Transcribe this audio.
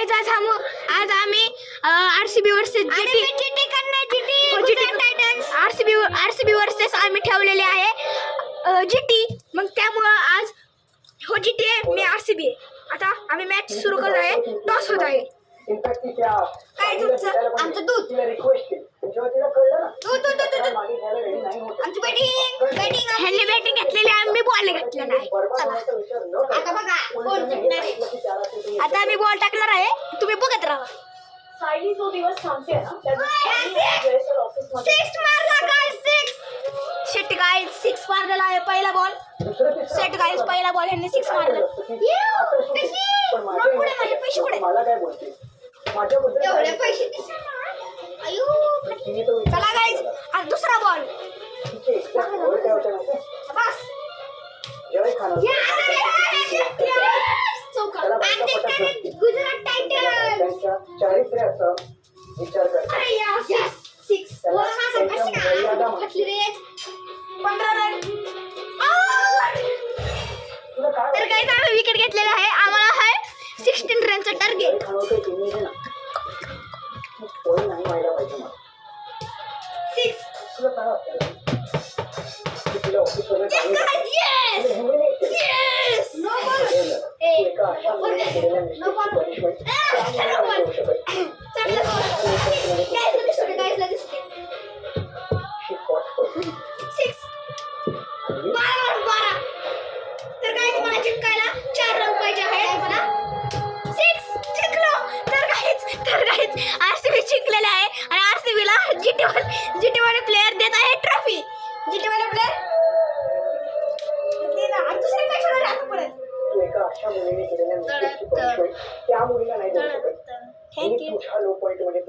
Guys आज आम्ही RCB versus GT Titans RCB versus आम्ही ठेवलेले आहे जीटी. मग त्यामुळे आज हो जीटी आहे, मी आरसीबी आहे. आता आम्ही मॅच सुरू करत आहे. टॉस होत आहे. काय तुमचं? आमचं दूध आमची बॅटिंग ह्यांनी बॅटिंग घेतलेली, आम्ही बॉल घेतलेला आहे. आता बघा कोण जिंकणार आहे. आता आम्ही बॉल टाकणार आहे, तुम्ही बघत राहा. सायली तो दिवस थांबते ना सिक्स मारला काय? सेट गाइस 6 मारलेला आहे पहिला बॉल. सेट गाइस पहिला बॉल ह्यांनी 6 मारला. पुढे माझे पैसे पुढे मला काय बोलते माझ्याबद्दल एवढे पैसे चला गाइस आज दुसरा बॉल बस गुजरात टायटन्स चारित्र्याचा विचार करतात. अरे यस 6 15 रन. तर काय आम्ही विकेट घेतलेला आहे. आम्हाला आहे 16 रनचा टार्गेट. नाही व्हायला पाहिजे मला 6 तुला काय वाटतं तुला ऑफिसवर yes no ball एका अशा मुलीने केलेल्या मिस्टेकची punishment she fought for it. तर काय तुम्हाला जिंकायला 4 रन पाहिजे आहे. मला 6 जिंकलो. तर काहीच आरसीबी जिंकलेला आहे आणि आरसीबी ला जीटी वाले प्लेयर देत आहे ट्रॉफी. जीटी वाले प्लेयर दुसरे मॅच होणार आहे परत. तू एका अशा मुलीने केलेल्या मिस्टेकची punishment त्या मुलीला नाही देऊ शकत. थँक्यू. तुझ्या लो पॉइंट मध्ये